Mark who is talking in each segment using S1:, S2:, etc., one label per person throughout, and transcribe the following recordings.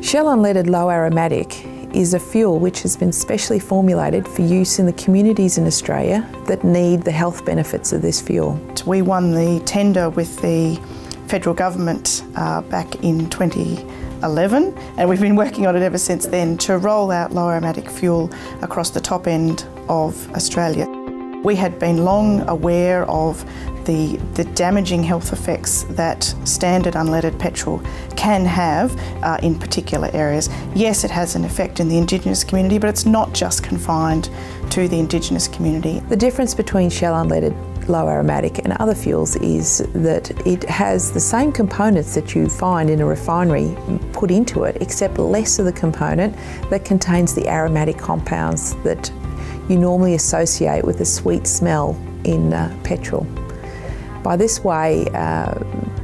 S1: Shell Unleaded Low Aromatic is a fuel which has been specially formulated for use in the communities in Australia that need the health benefits of this fuel.
S2: We won the tender with the federal government back in 2011, and we've been working on it ever since then to roll out low aromatic fuel across the top end of Australia. We had been long aware of the damaging health effects that standard unleaded petrol can have in particular areas. Yes, it has an effect in the Indigenous community, but it's not just confined to the Indigenous community.
S1: The difference between Shell Unleaded Low Aromatic and other fuels is that it has the same components that you find in a refinery put into it, except less of the component that contains the aromatic compounds that you normally associate with a sweet smell in petrol. By this way,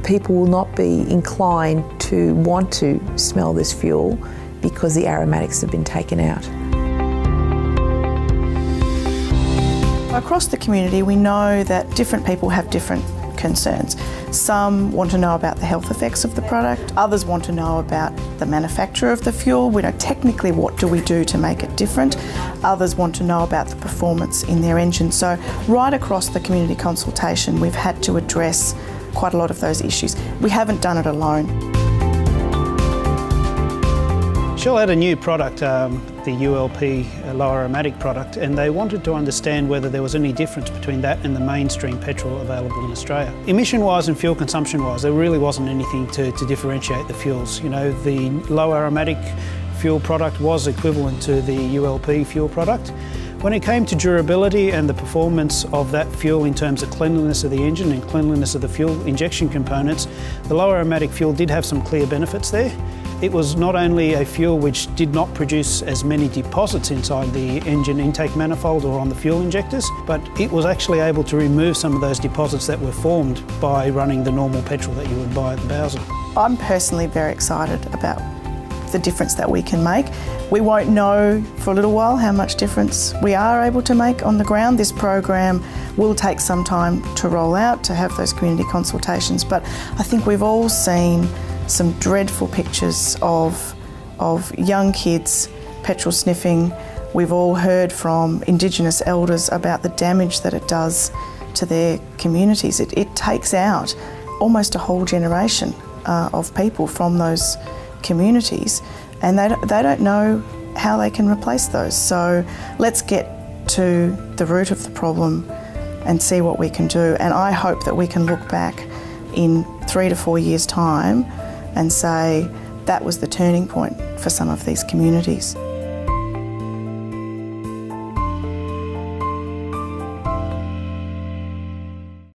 S1: people will not be inclined to want to smell this fuel because the aromatics have been taken out.
S2: Across the community, we know that different people have different concerns. Some want to know about the health effects of the product, others want to know about the manufacture of the fuel. We know technically what do we do to make it different. Others want to know about the performance in their engine. So right across the community consultation, we've had to address quite a lot of those issues. We haven't done it alone.
S3: Shell had a new product, the ULP low aromatic product, and they wanted to understand whether there was any difference between that and the mainstream petrol available in Australia. Emission-wise and fuel consumption-wise, there really wasn't anything to differentiate the fuels. You know, the low aromatic fuel product was equivalent to the ULP fuel product. When it came to durability and the performance of that fuel in terms of cleanliness of the engine and cleanliness of the fuel injection components, the low aromatic fuel did have some clear benefits there. It was not only a fuel which did not produce as many deposits inside the engine intake manifold or on the fuel injectors, but it was actually able to remove some of those deposits that were formed by running the normal petrol that you would buy at the Bowser. I'm
S2: personally very excited about the difference that we can make. We won't know for a little while how much difference we are able to make on the ground. This program will take some time to roll out, to have those community consultations, but I think we've all seen some dreadful pictures of young kids petrol sniffing. We've all heard from Indigenous elders about the damage that it does to their communities. It takes out almost a whole generation of people from those communities, and they don't know how they can replace those. So let's get to the root of the problem and see what we can do. And I hope that we can look back in 3 to 4 years' time and say that was the turning point for some of these communities.